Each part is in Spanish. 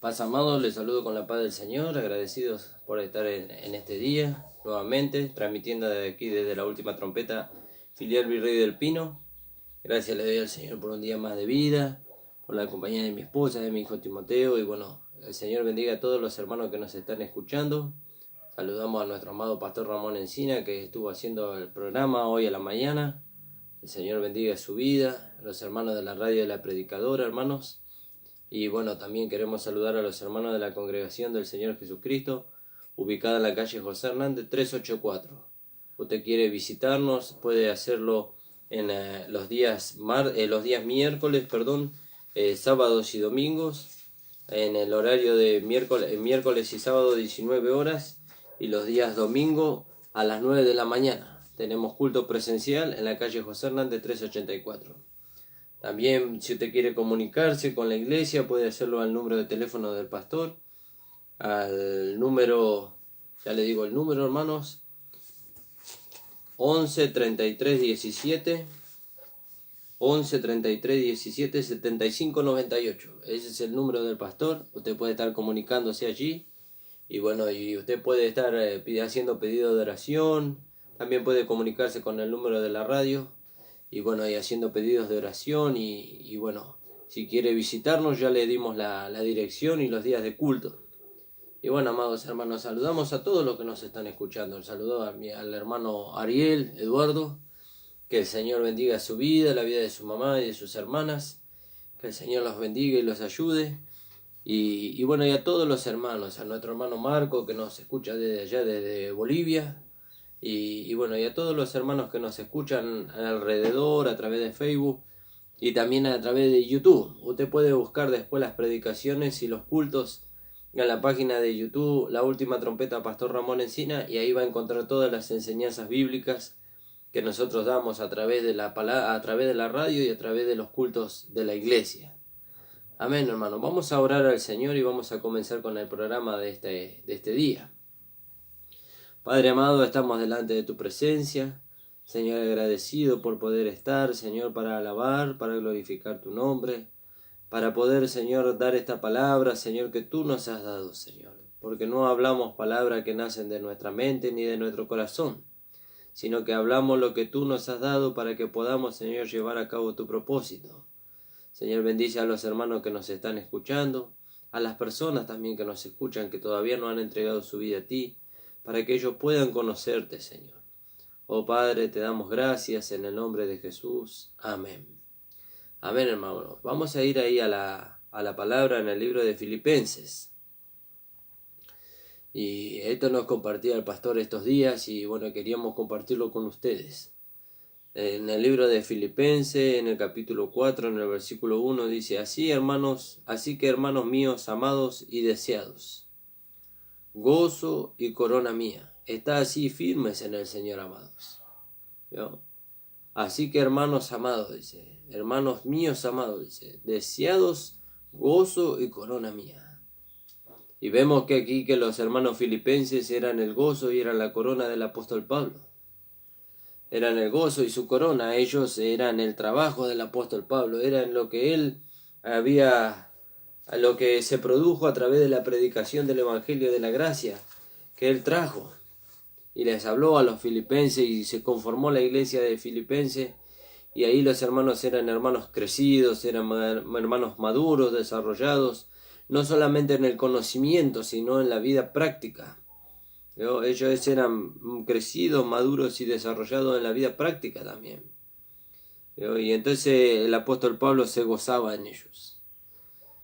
Paz amado, les saludo con la paz del Señor, agradecidos por estar en este día, nuevamente, transmitiendo de aquí desde la última trompeta, filial Virrey del Pino. Gracias le doy al Señor por un día más de vida, por la compañía de mi esposa, de mi hijo Timoteo, y bueno, el Señor bendiga a todos los hermanos que nos están escuchando. Saludamos a nuestro amado pastor Ramón Encina, que estuvo haciendo el programa hoy a la mañana. El Señor bendiga su vida, a los hermanos de la radio de la predicadora, hermanos. Y bueno, también queremos saludar a los hermanos de la Congregación del Señor Jesucristo, ubicada en la calle José Hernández 384. Usted quiere visitarnos, puede hacerlo en los días miércoles, sábados y domingos, en el horario de miércoles y sábado 19 horas, y los días domingo a las 9 de la mañana. Tenemos culto presencial en la calle José Hernández 384. También, si usted quiere comunicarse con la iglesia, puede hacerlo al número de teléfono del pastor, al número, ya le digo el número, hermanos, 11 33 17 75 98. Ese es el número del pastor. Usted puede estar comunicándose allí, y bueno, y usted puede estar haciendo pedido de oración. También puede comunicarse con el número de la radio, y bueno, y haciendo pedidos de oración, y bueno, si quiere visitarnos, ya le dimos la dirección y los días de culto. Y bueno, amados hermanos, saludamos a todos los que nos están escuchando. El saludo al hermano Ariel, Eduardo, que el Señor bendiga su vida, la vida de su mamá y de sus hermanas, que el Señor los bendiga y los ayude. Y bueno, y a todos los hermanos, a nuestro hermano Marco, que nos escucha desde allá, desde Bolivia. Y bueno, y a todos los hermanos que nos escuchan alrededor, a través de Facebook y también a través de YouTube. Usted puede buscar después las predicaciones y los cultos en la página de YouTube, La Última Trompeta Pastor Ramón Encina, y ahí va a encontrar todas las enseñanzas bíblicas que nosotros damos a través de la radio y a través de los cultos de la iglesia. Amén, hermano. Vamos a orar al Señor y vamos a comenzar con el programa de este día. Padre amado, estamos delante de tu presencia, Señor, agradecido por poder estar, Señor, para alabar, para glorificar tu nombre, para poder, Señor, dar esta palabra, Señor, que tú nos has dado, Señor, porque no hablamos palabras que nacen de nuestra mente ni de nuestro corazón, sino que hablamos lo que tú nos has dado para que podamos, Señor, llevar a cabo tu propósito. Señor, bendice a los hermanos que nos están escuchando, a las personas también que nos escuchan, que todavía no han entregado su vida a ti, para que ellos puedan conocerte, Señor. Oh Padre, te damos gracias en el nombre de Jesús. Amén. Amén, hermanos. Vamos a ir ahí a la palabra en el libro de Filipenses. Y esto nos compartía el pastor estos días, y bueno, queríamos compartirlo con ustedes. En el libro de Filipenses, en el capítulo 4, en el versículo 1, dice: así que hermanos míos, amados y deseados, gozo y corona mía, está así firmes en el Señor, amados. ¿Vio? Así que hermanos amados, dice, hermanos míos amados, dice, deseados, gozo y corona mía. Y vemos que aquí que los hermanos filipenses eran el gozo y eran la corona del apóstol Pablo. Eran el gozo y su corona, ellos eran el trabajo del apóstol Pablo, eran lo que él había, a lo que se produjo a través de la predicación del Evangelio de la Gracia que él trajo. Y les habló a los filipenses y se conformó la iglesia de Filipenses, y ahí los hermanos eran hermanos crecidos, eran hermanos maduros, desarrollados, no solamente en el conocimiento, sino en la vida práctica. Ellos eran crecidos, maduros y desarrollados en la vida práctica también. Y entonces el apóstol Pablo se gozaba en ellos.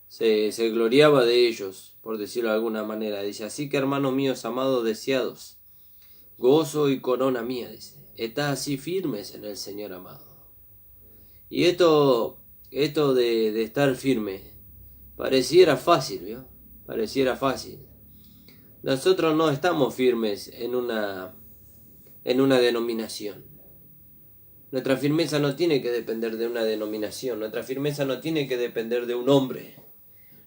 Se gloriaba de ellos, por decirlo de alguna manera. Dice: así que hermanos míos, amados, deseados, gozo y corona mía, dice, estás así firmes en el Señor, amado. Y esto de estar firme pareciera fácil, ¿vio? Pareciera fácil. Nosotros no estamos firmes en una denominación. Nuestra firmeza no tiene que depender de una denominación. Nuestra firmeza no tiene que depender de un hombre.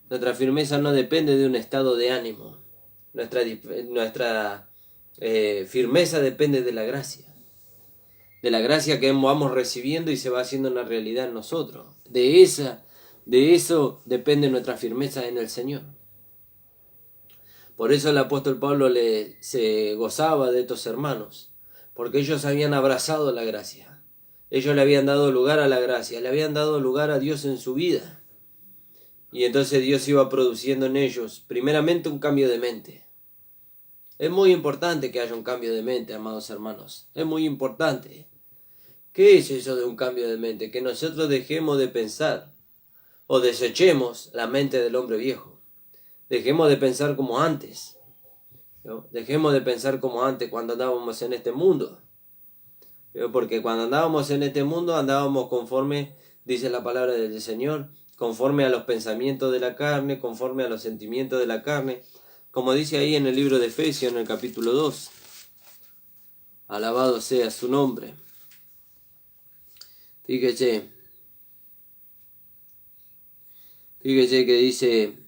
Nuestra firmeza no depende de un estado de ánimo. Nuestra firmeza depende de la gracia. De la gracia que vamos recibiendo y se va haciendo una realidad en nosotros. De eso depende nuestra firmeza en el Señor. Por eso el apóstol Pablo se gozaba de estos hermanos, porque ellos habían abrazado la gracia. Ellos le habían dado lugar a la gracia, le habían dado lugar a Dios en su vida. Y entonces Dios iba produciendo en ellos, primeramente, un cambio de mente. Es muy importante que haya un cambio de mente, amados hermanos. Es muy importante. ¿Qué es eso de un cambio de mente? Que nosotros dejemos de pensar o desechemos la mente del hombre viejo. Dejemos de pensar como antes, ¿no? Dejemos de pensar como antes cuando andábamos en este mundo, ¿no? Porque cuando andábamos en este mundo andábamos conforme, dice la palabra del Señor, conforme a los pensamientos de la carne, conforme a los sentimientos de la carne, como dice ahí en el libro de Efesios en el capítulo 2. Alabado sea su nombre. Fíjese que dice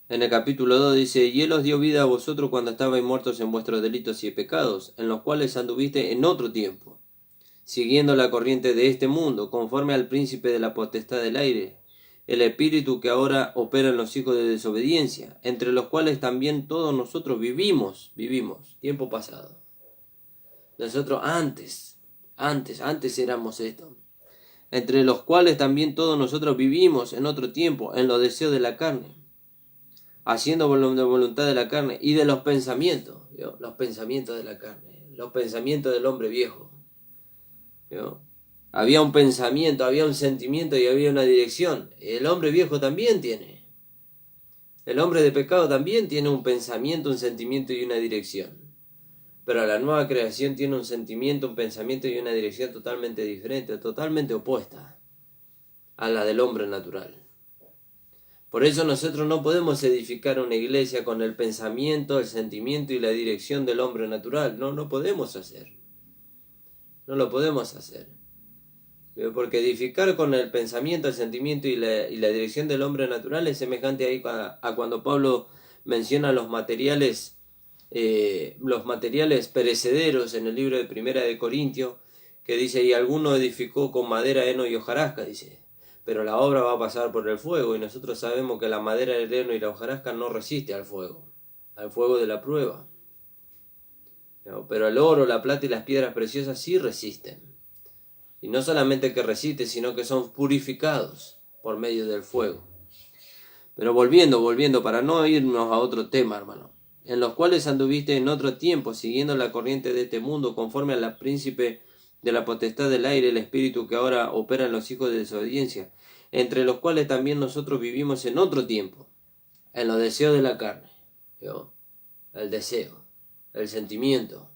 en el capítulo 2, dice: y Él os dio vida a vosotros cuando estabais muertos en vuestros delitos y pecados, en los cuales anduviste en otro tiempo, siguiendo la corriente de este mundo, conforme al príncipe de la potestad del aire, el espíritu que ahora opera en los hijos de desobediencia, entre los cuales también todos nosotros vivimos, tiempo pasado. Nosotros antes éramos esto. Entre los cuales también todos nosotros vivimos en otro tiempo, en los deseos de la carne, haciendo la voluntad de la carne y de los pensamientos, ¿no? Los pensamientos de la carne, los pensamientos del hombre viejo, ¿no? Había un pensamiento, había un sentimiento y había una dirección. El hombre viejo también tiene. El hombre de pecado también tiene un pensamiento, un sentimiento y una dirección. Pero la nueva creación tiene un sentimiento, un pensamiento y una dirección totalmente diferente, totalmente opuesta a la del hombre natural. Por eso nosotros no podemos edificar una iglesia con el pensamiento, el sentimiento y la dirección del hombre natural. No lo podemos hacer. No lo podemos hacer. Porque edificar con el pensamiento, el sentimiento y la dirección del hombre natural es semejante ahí a cuando Pablo menciona los materiales perecederos en el libro de Primera de Corintios, que dice: y alguno edificó con madera, heno y hojarasca, dice, pero la obra va a pasar por el fuego, y nosotros sabemos que la madera, el heno y la hojarasca no resiste al fuego de la prueba. ¿No? Pero el oro, la plata y las piedras preciosas sí resisten. Y no solamente que resisten, sino que son purificados por medio del fuego. Pero volviendo, para no irnos a otro tema, hermano, en los cuales anduviste en otro tiempo, siguiendo la corriente de este mundo, conforme a la príncipe de la potestad del aire, el espíritu que ahora opera en los hijos de desobediencia, entre los cuales también nosotros vivimos en otro tiempo, en los deseos de la carne, ¿no? El deseo, el sentimiento,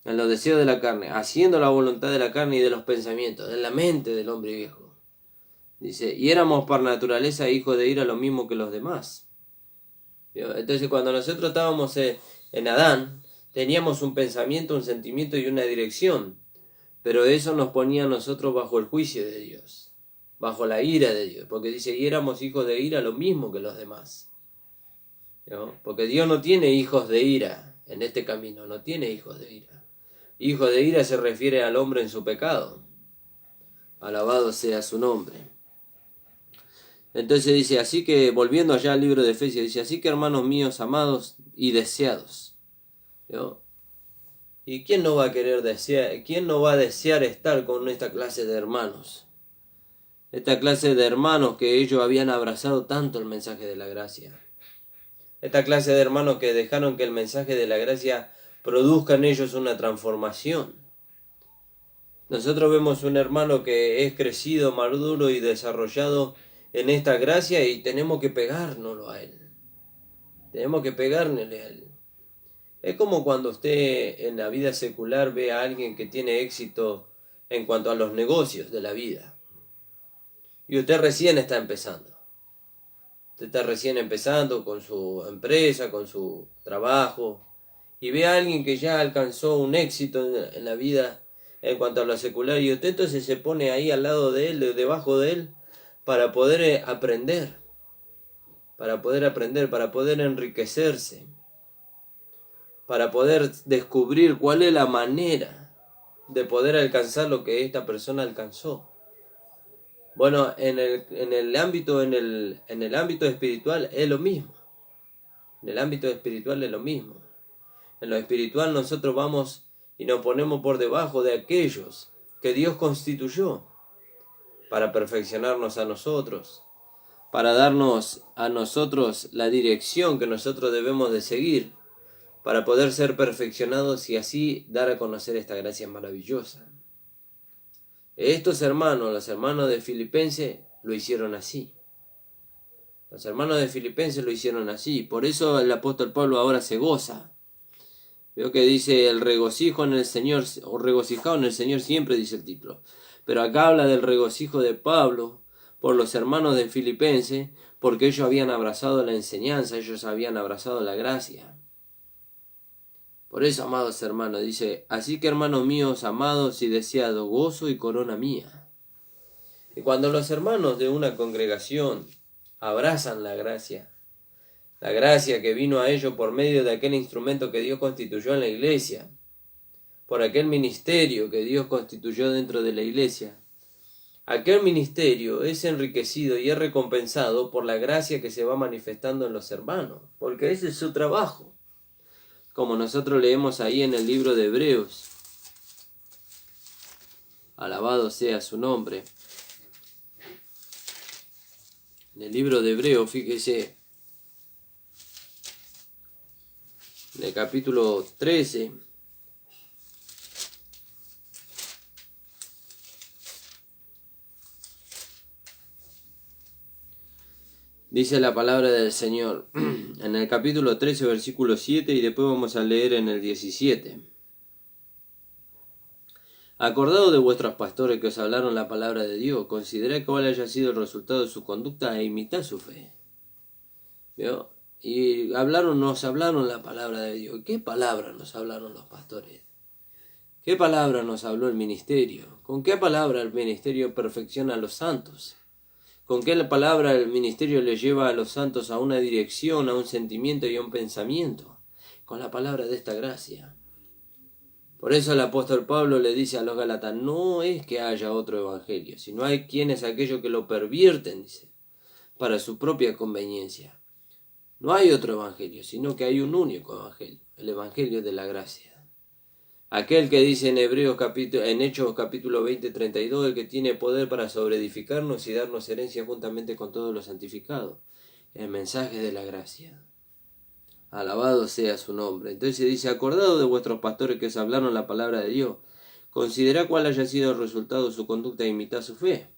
en los deseos de la carne, haciendo la voluntad de la carne y de los pensamientos, de la mente del hombre viejo. Dice: y éramos por naturaleza hijos de ira, lo mismo que los demás. Entonces, cuando nosotros estábamos en Adán, teníamos un pensamiento, un sentimiento y una dirección, pero eso nos ponía a nosotros bajo el juicio de Dios, bajo la ira de Dios, porque dice: y éramos hijos de ira, lo mismo que los demás, ¿no? Porque Dios no tiene hijos de ira en este camino, no tiene hijos de ira. Hijo de ira se refiere al hombre en su pecado. Alabado sea su nombre. Entonces dice: así que, volviendo allá al libro de Efesios, dice: así que, hermanos míos, amados y deseados, ¿no? ¿Y quién no va a querer desear, quién no va a desear estar con esta clase de hermanos? Esta clase de hermanos que ellos habían abrazado tanto el mensaje de la gracia. Esta clase de hermanos que dejaron que el mensaje de la gracia produzca en ellos una transformación. Nosotros vemos un hermano que es crecido, maduro y desarrollado en esta gracia, y tenemos que pegárnoslo a él. Tenemos que pegárnosle a él. Es como cuando usted en la vida secular ve a alguien que tiene éxito en cuanto a los negocios de la vida. Y usted recién está empezando. Usted está recién empezando con su empresa, con su trabajo, y ve a alguien que ya alcanzó un éxito en la vida en cuanto a lo secular, y usted entonces se pone ahí al lado de él, debajo de él, para poder aprender, para poder enriquecerse, para poder descubrir cuál es la manera de poder alcanzar lo que esta persona alcanzó. Bueno, en el ámbito espiritual es lo mismo. En el ámbito espiritual es lo mismo. En lo espiritual nosotros vamos y nos ponemos por debajo de aquellos que Dios constituyó para perfeccionarnos a nosotros, para darnos a nosotros la dirección que nosotros debemos de seguir, para poder ser perfeccionados y así dar a conocer esta gracia maravillosa. Estos hermanos, los hermanos de Filipenses, lo hicieron así. Los hermanos de Filipenses lo hicieron así. Por eso el apóstol Pablo ahora se goza. Veo que dice el regocijo en el Señor, o regocijado en el Señor siempre, dice el título. Pero acá habla del regocijo de Pablo por los hermanos de Filipenses, porque ellos habían abrazado la enseñanza, ellos habían abrazado la gracia. Por eso, amados hermanos, dice, así que hermanos míos, amados y deseados, gozo y corona mía. Y cuando los hermanos de una congregación abrazan la gracia que vino a ellos por medio de aquel instrumento que Dios constituyó en la iglesia, por aquel ministerio que Dios constituyó dentro de la iglesia, aquel ministerio es enriquecido y es recompensado por la gracia que se va manifestando en los hermanos, porque ese es su trabajo. Como nosotros leemos ahí en el libro de Hebreos, alabado sea su nombre. En el libro de Hebreos, fíjese, en el capítulo 13, dice la palabra del Señor, en el capítulo 13, versículo 7, y después vamos a leer en el 17. Acordado de vuestros pastores que os hablaron la palabra de Dios, considerad cuál haya sido el resultado de su conducta e imitad su fe. ¿Vio? Y nos hablaron la palabra de Dios. ¿Qué palabra nos hablaron los pastores? ¿Qué palabra nos habló el ministerio? ¿Con qué palabra el ministerio perfecciona a los santos? ¿Con qué palabra el ministerio le lleva a los santos a una dirección, a un sentimiento y a un pensamiento? Con la palabra de esta gracia. Por eso el apóstol Pablo le dice a los Gálatas, no es que haya otro evangelio, sino hay quienes aquellos que lo pervierten, dice, para su propia conveniencia. No hay otro evangelio, sino que hay un único evangelio, el evangelio de la gracia. Aquel que dice en Hechos capítulo 20, 32, el que tiene poder para sobreedificarnos y darnos herencia juntamente con todos los santificados. El mensaje de la gracia. Alabado sea su nombre. Entonces dice, acordado de vuestros pastores que os hablaron la palabra de Dios, considerad cuál haya sido el resultado de su conducta e imitad su fe.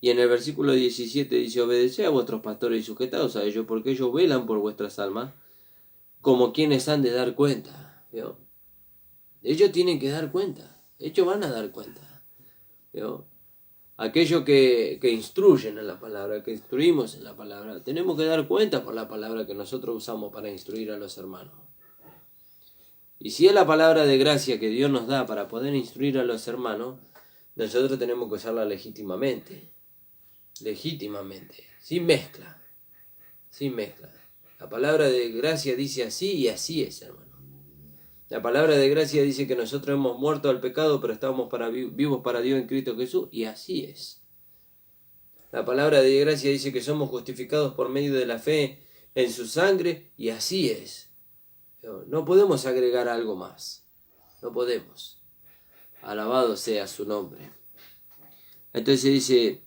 Y en el versículo 17 dice, obedeced a vuestros pastores y sujetaos a ellos, porque ellos velan por vuestras almas, como quienes han de dar cuenta. ¿Vio? Ellos tienen que dar cuenta. Ellos van a dar cuenta. ¿Vio? Aquellos que instruyen en la palabra, que instruimos en la palabra, tenemos que dar cuenta por la palabra que nosotros usamos para instruir a los hermanos. Y si es la palabra de gracia que Dios nos da para poder instruir a los hermanos, nosotros tenemos que usarla legítimamente, sin mezcla, La palabra de gracia dice así y así es, hermano. La palabra de gracia dice que nosotros hemos muerto al pecado, pero estamos vivos para Dios en Cristo Jesús, y así es. La palabra de gracia dice que somos justificados por medio de la fe en su sangre, y así es. No podemos agregar algo más. No podemos. Alabado sea su nombre. Entonces dice,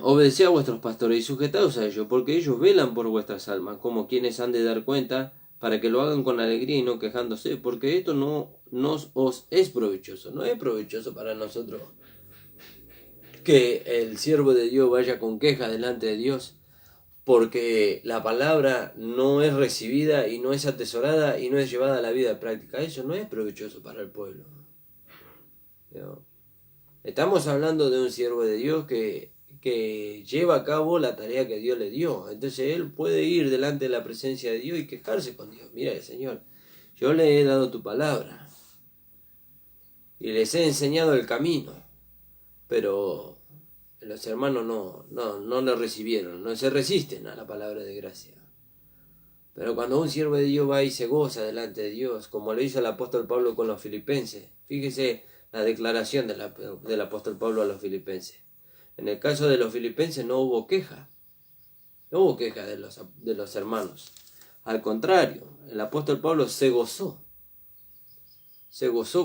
obedeced a vuestros pastores y sujetaos a ellos, porque ellos velan por vuestras almas, como quienes han de dar cuenta, para que lo hagan con alegría y no quejándose, porque esto no os es provechoso. No es provechoso para nosotros que el siervo de Dios vaya con queja delante de Dios, porque la palabra no es recibida y no es atesorada y no es llevada a la vida práctica. Eso no es provechoso para el pueblo. ¿No? Estamos hablando de un siervo de Dios que lleva a cabo la tarea que Dios le dio. Entonces él puede ir delante de la presencia de Dios y quejarse con Dios. Mira, Señor, yo le he dado tu palabra y les he enseñado el camino, pero los hermanos no lo recibieron, no se resisten a la palabra de gracia. Pero cuando un siervo de Dios va y se goza delante de Dios, como lo hizo el apóstol Pablo con los filipenses, fíjese la declaración del apóstol Pablo a los filipenses. En el caso de los filipenses no hubo queja. No hubo queja de los hermanos. Al contrario, el apóstol Pablo se gozó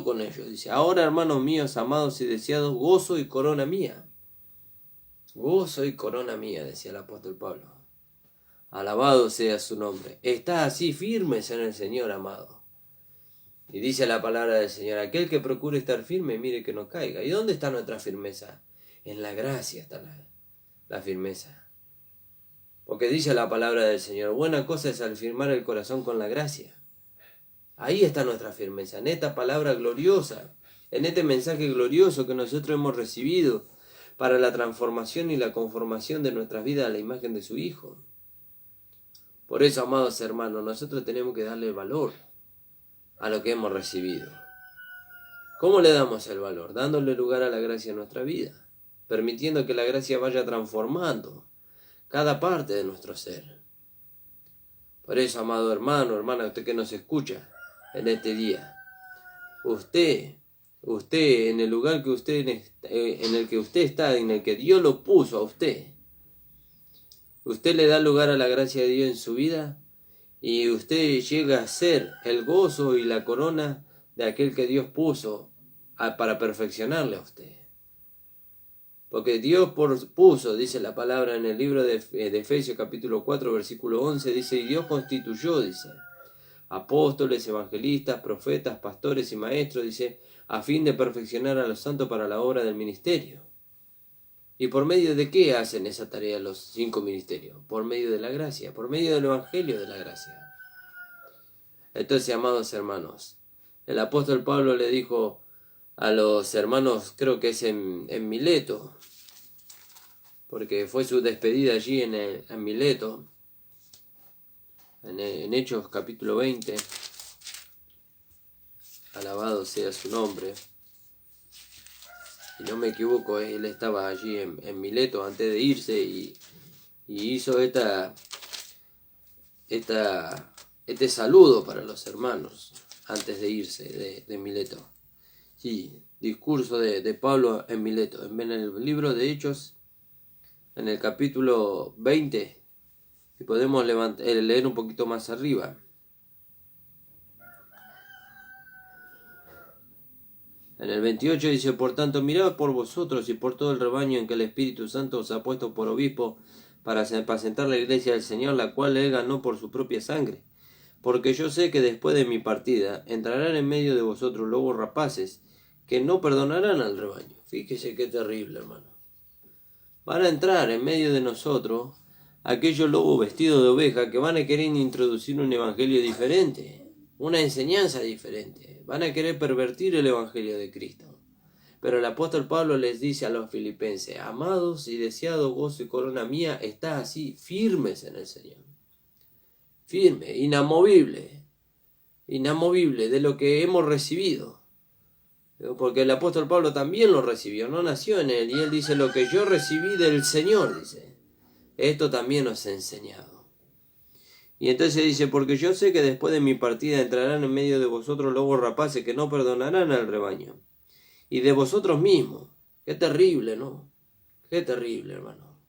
con ellos. Dice, ahora hermanos míos, amados y deseados, gozo y corona mía. Gozo y corona mía, decía el apóstol Pablo. Alabado sea su nombre. Está así firmes en el Señor, amado. Y dice la palabra del Señor, aquel que procure estar firme, mire que no caiga. ¿Y dónde está nuestra firmeza? En la gracia está la firmeza. Porque dice la palabra del Señor, buena cosa es afirmar el corazón con la gracia. Ahí está nuestra firmeza, en esta palabra gloriosa, en este mensaje glorioso que nosotros hemos recibido para la transformación y la conformación de nuestras vidas a la imagen de su Hijo. Por eso, amados hermanos, nosotros tenemos que darle valor a lo que hemos recibido. ¿Cómo le damos el valor? Dándole lugar a la gracia en nuestra vida, permitiendo que la gracia vaya transformando cada parte de nuestro ser. Por eso, amado hermano, hermana, usted que nos escucha en este día, usted en el lugar que en el que usted está, en el que Dios lo puso a usted le da lugar a la gracia de Dios en su vida y usted llega a ser el gozo y la corona de aquel que Dios puso para perfeccionarle a usted. Porque Dios puso, dice la palabra en el libro de Efesios capítulo 4 versículo 11, dice, y Dios constituyó, dice, apóstoles, evangelistas, profetas, pastores y maestros, dice, a fin de perfeccionar a los santos para la obra del ministerio. ¿Y por medio de qué hacen esa tarea los 5 ministerios? Por medio de la gracia, por medio del evangelio de la gracia. Entonces, amados hermanos, el apóstol Pablo le dijo a los hermanos, creo que es en Mileto, porque fue su despedida allí en Mileto, en Hechos capítulo 20, alabado sea su nombre. Si no me equivoco, él estaba allí en Mileto antes de irse y hizo este saludo para los hermanos antes de irse de Mileto. Sí, discurso de Pablo en Mileto. En el libro de Hechos, en el capítulo 20, y podemos leer un poquito más arriba. En el 28 dice, por tanto, mirad por vosotros y por todo el rebaño en que el Espíritu Santo os ha puesto por obispo para apacentar la iglesia del Señor, la cual él ganó por su propia sangre. Porque yo sé que después de mi partida entrarán en medio de vosotros lobos rapaces, que no perdonarán al rebaño. Fíjese qué terrible, hermano. Van a entrar en medio de nosotros aquellos lobos vestidos de oveja que van a querer introducir un evangelio diferente, una enseñanza diferente. Van a querer pervertir el evangelio de Cristo. Pero el apóstol Pablo les dice a los filipenses, amados y deseados, gozo y corona mía, está así, firmes en el Señor. Firme, inamovible de lo que hemos recibido. Porque el apóstol Pablo también lo recibió, no nació en él. Y él dice, lo que yo recibí del Señor, dice, esto también os he enseñado. Y entonces dice, porque yo sé que después de mi partida entrarán en medio de vosotros lobos rapaces que no perdonarán al rebaño. Y de vosotros mismos. Qué terrible, ¿no? Qué terrible, hermano.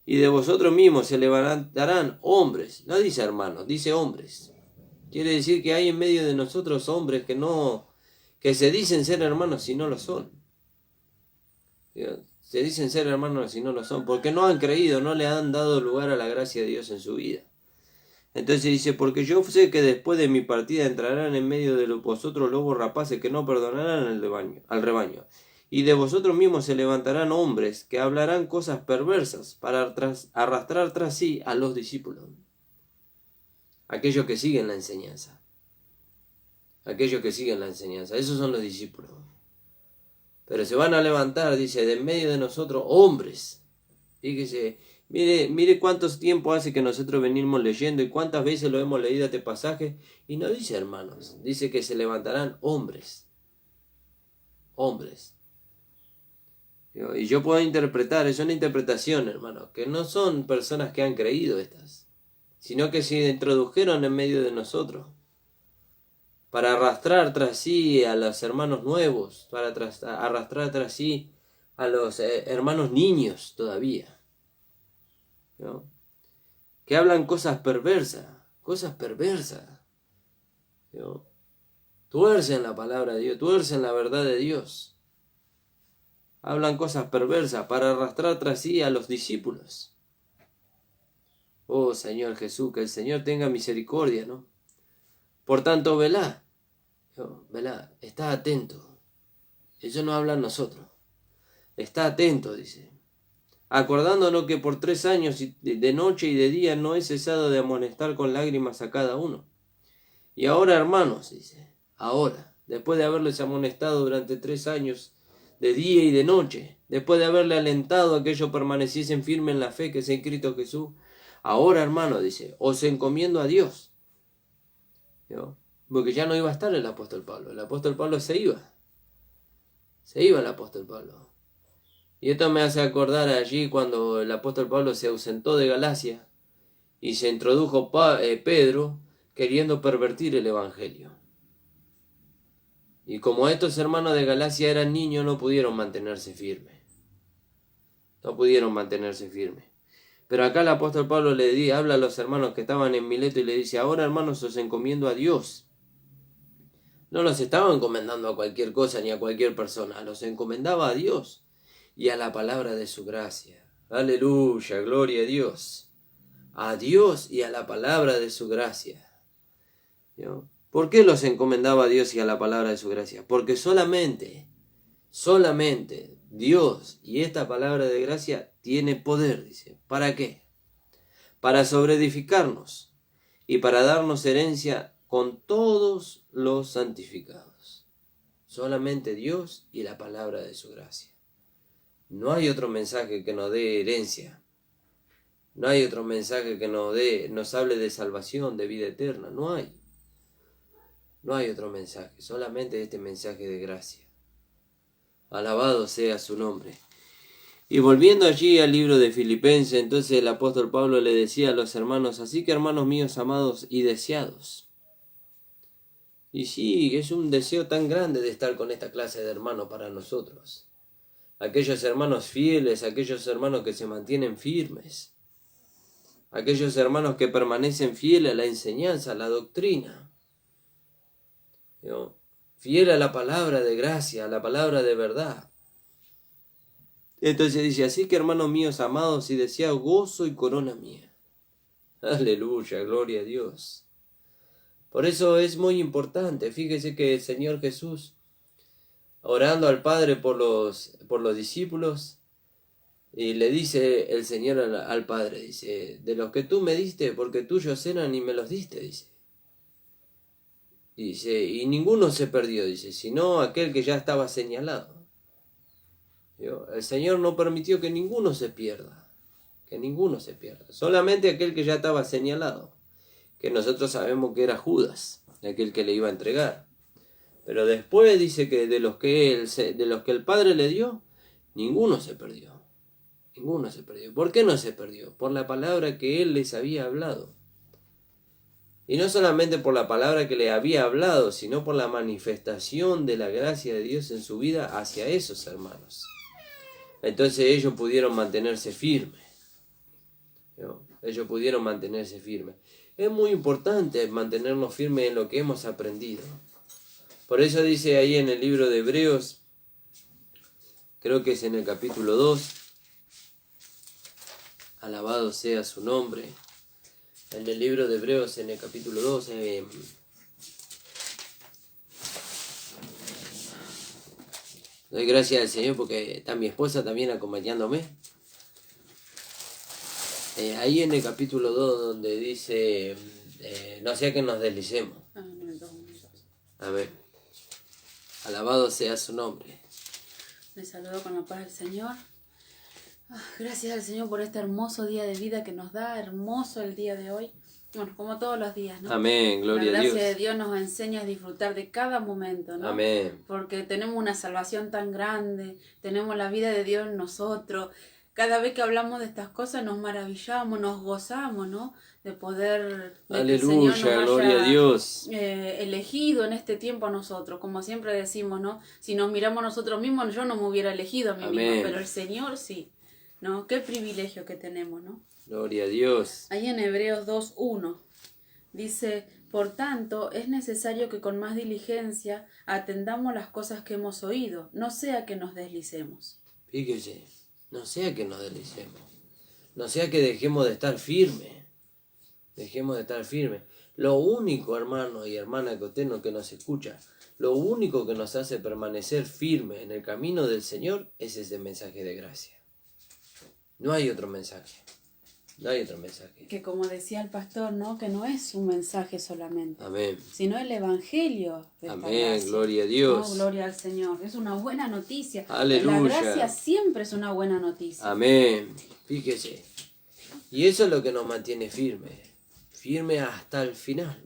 Y de vosotros mismos se levantarán hombres. No dice hermanos, dice hombres. Quiere decir que hay en medio de nosotros hombres que se dicen ser hermanos y no lo son. Se dicen ser hermanos y no lo son. Porque no han creído, no le han dado lugar a la gracia de Dios en su vida. Entonces dice, porque yo sé que después de mi partida entrarán en medio de vosotros lobos rapaces que no perdonarán al rebaño. Y de vosotros mismos se levantarán hombres que hablarán cosas perversas para arrastrar tras sí a los discípulos. Aquellos que siguen la enseñanza. Aquellos que siguen la enseñanza. Esos son los discípulos. Pero se van a levantar, dice, de en medio de nosotros hombres. Fíjese. Mire cuánto tiempo hace que nosotros venimos leyendo y cuántas veces lo hemos leído este pasaje. Y no dice hermanos, dice que se levantarán hombres. Hombres. Y yo puedo interpretar, es una interpretación, hermano, que no son personas que han creído estas, sino que se introdujeron en medio de nosotros para arrastrar tras sí a los hermanos nuevos, para arrastrar tras sí a los hermanos niños todavía. ¿No? que hablan cosas perversas, ¿no? Tuercen la palabra de Dios, tuercen la verdad de Dios. Hablan cosas perversas para arrastrar tras sí a los discípulos. Oh Señor Jesús, que el Señor tenga misericordia, ¿no? Por tanto, velá, velá, está atento. Ellos no hablan nosotros. Está atento, dice. Acordándonos que por 3 años de noche y de día no he cesado de amonestar con lágrimas a cada uno. Y ahora, hermanos, dice, ahora, después de haberles amonestado durante 3 años, de día y de noche, después de haberle alentado a que ellos permaneciesen firmes en la fe que es en Cristo Jesús, ahora, hermanos, dice, os encomiendo a Dios. ¿No? Porque ya no iba a estar el apóstol Pablo se iba el apóstol Pablo. Y esto me hace acordar allí cuando el apóstol Pablo se ausentó de Galacia y se introdujo Pedro queriendo pervertir el evangelio. Y como estos hermanos de Galacia eran niños, no pudieron mantenerse firmes. Pero acá el apóstol Pablo habla a los hermanos que estaban en Mileto y le dice, ahora hermanos os encomiendo a Dios. No los estaba encomendando a cualquier cosa ni a cualquier persona, los encomendaba a Dios y a la palabra de su gracia. Aleluya, gloria a Dios. A Dios y a la palabra de su gracia. ¿No? ¿Por qué los encomendaba a Dios y a la palabra de su gracia? Porque solamente Dios y esta palabra de gracia tiene poder, dice. ¿Para qué? Para sobreedificarnos y para darnos herencia con todos los santificados. Solamente Dios y la palabra de su gracia. No hay otro mensaje que nos dé herencia. No hay otro mensaje que nos hable de salvación, de vida eterna. No hay. No hay otro mensaje, solamente este mensaje de gracia. Alabado sea su nombre. Y volviendo allí al libro de Filipenses, entonces el apóstol Pablo le decía a los hermanos, así que hermanos míos amados y deseados. Y sí, es un deseo tan grande de estar con esta clase de hermanos para nosotros. Aquellos hermanos fieles, aquellos hermanos que se mantienen firmes. Aquellos hermanos que permanecen fieles a la enseñanza, a la doctrina. ¿No? Fiel a la palabra de gracia, a la palabra de verdad. Entonces dice, así que hermanos míos amados y deseados, gozo y corona mía. Aleluya, gloria a Dios. Por eso es muy importante, fíjese que el Señor Jesús, orando al Padre por los discípulos, y le dice el Señor al Padre, dice, de los que tú me diste, porque tuyos eran y me los diste, dice. Dice, y ninguno se perdió, dice, sino aquel que ya estaba señalado. El Señor no permitió que ninguno se pierda, solamente aquel que ya estaba señalado, que nosotros sabemos que era Judas, aquel que le iba a entregar. Pero después dice que de los que el Padre le dio, ninguno se perdió. ¿Por qué no se perdió? Por la palabra que Él les había hablado. Y no solamente por la palabra que le había hablado, sino por la manifestación de la gracia de Dios en su vida hacia esos hermanos. Entonces ellos pudieron mantenerse firmes. ¿No? Es muy importante mantenernos firmes en lo que hemos aprendido. Por eso dice ahí en el libro de Hebreos, creo que es en el capítulo 2, alabado sea su nombre. En el libro de Hebreos, en el capítulo 2, doy gracias al Señor porque está mi esposa también acompañándome. Ahí en el capítulo 2 donde dice, no sea que nos deslicemos. A ver, alabado sea su nombre. Les saludo con la paz del Señor. Gracias al Señor por este hermoso día de vida que nos da, hermoso el día de hoy. Bueno, como todos los días, ¿no? Amén, gloria a Dios. La gracia de Dios nos enseña a disfrutar de cada momento, ¿no? Amén. Porque tenemos una salvación tan grande, tenemos la vida de Dios en nosotros. Cada vez que hablamos de estas cosas nos maravillamos, nos gozamos, ¿no? De poder... Aleluya, gloria a Dios. Elegido en este tiempo a nosotros, como siempre decimos, ¿no? Si nos miramos nosotros mismos, yo no me hubiera elegido a mí mismo, pero el Señor sí, ¿no? Qué privilegio que tenemos, ¿no? Gloria a Dios. Ahí en Hebreos 2:1 dice, por tanto, es necesario que con más diligencia atendamos las cosas que hemos oído, no sea que nos deslicemos. Fíjese, no sea que nos deslicemos, no sea que dejemos de estar firmes, dejemos de estar firmes. Lo único, hermano y hermana que nos escucha, lo único que nos hace permanecer firmes en el camino del Señor es ese mensaje de gracia. No hay otro mensaje. No hay otro mensaje. Que como decía el pastor, ¿no? Que no es un mensaje solamente. Amén. Sino el evangelio de esta Amén, gracia. gloria a Dios. No, gloria al Señor. Es una buena noticia. Aleluya. La gracia siempre es una buena noticia. Amén. Fíjese. Y eso es lo que nos mantiene firmes. Firmes hasta el final.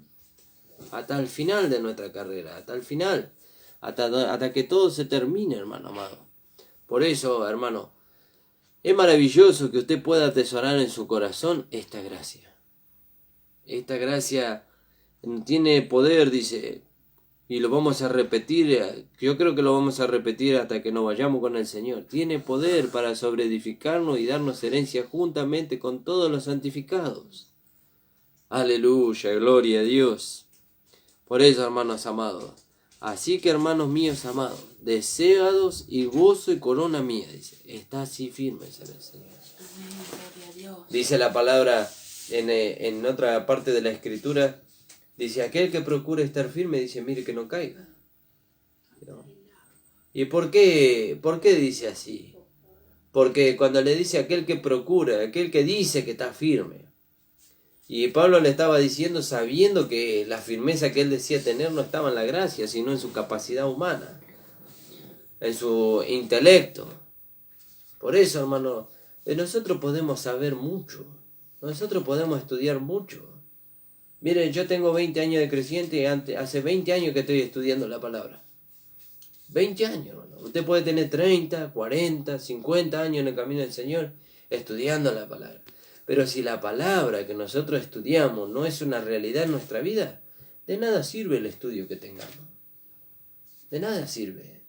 Hasta el final de nuestra carrera. Hasta el final. Hasta que todo se termine, hermano amado. Por eso, hermano, es maravilloso que usted pueda atesorar en su corazón esta gracia. Esta gracia tiene poder, dice, y lo vamos a repetir, yo creo que lo vamos a repetir hasta que nos vayamos con el Señor. Tiene poder para sobreedificarnos y darnos herencia juntamente con todos los santificados. Aleluya, gloria a Dios. Por eso, hermanos amados, así que hermanos míos amados, deseados y gozo y corona mía, dice, está así firmes en el Señor. Amén, gloria a Dios. Dice la palabra en otra parte de la Escritura, dice, aquel que procura estar firme, dice, mire que no caiga. ¿No? ¿Y por qué dice así? Porque cuando le dice aquel que procura, aquel que dice que está firme, y Pablo le estaba diciendo sabiendo que la firmeza que él decía tener no estaba en la gracia, sino en su capacidad humana, en su intelecto. Por eso, hermano, nosotros podemos saber mucho, nosotros podemos estudiar mucho. Miren, yo tengo 20 años de creciente y hace 20 años que estoy estudiando la palabra. 20 años, hermano. Usted puede tener 30, 40, 50 años en el camino del Señor estudiando la palabra. Pero si la palabra que nosotros estudiamos no es una realidad en nuestra vida, de nada sirve el estudio que tengamos. De nada sirve.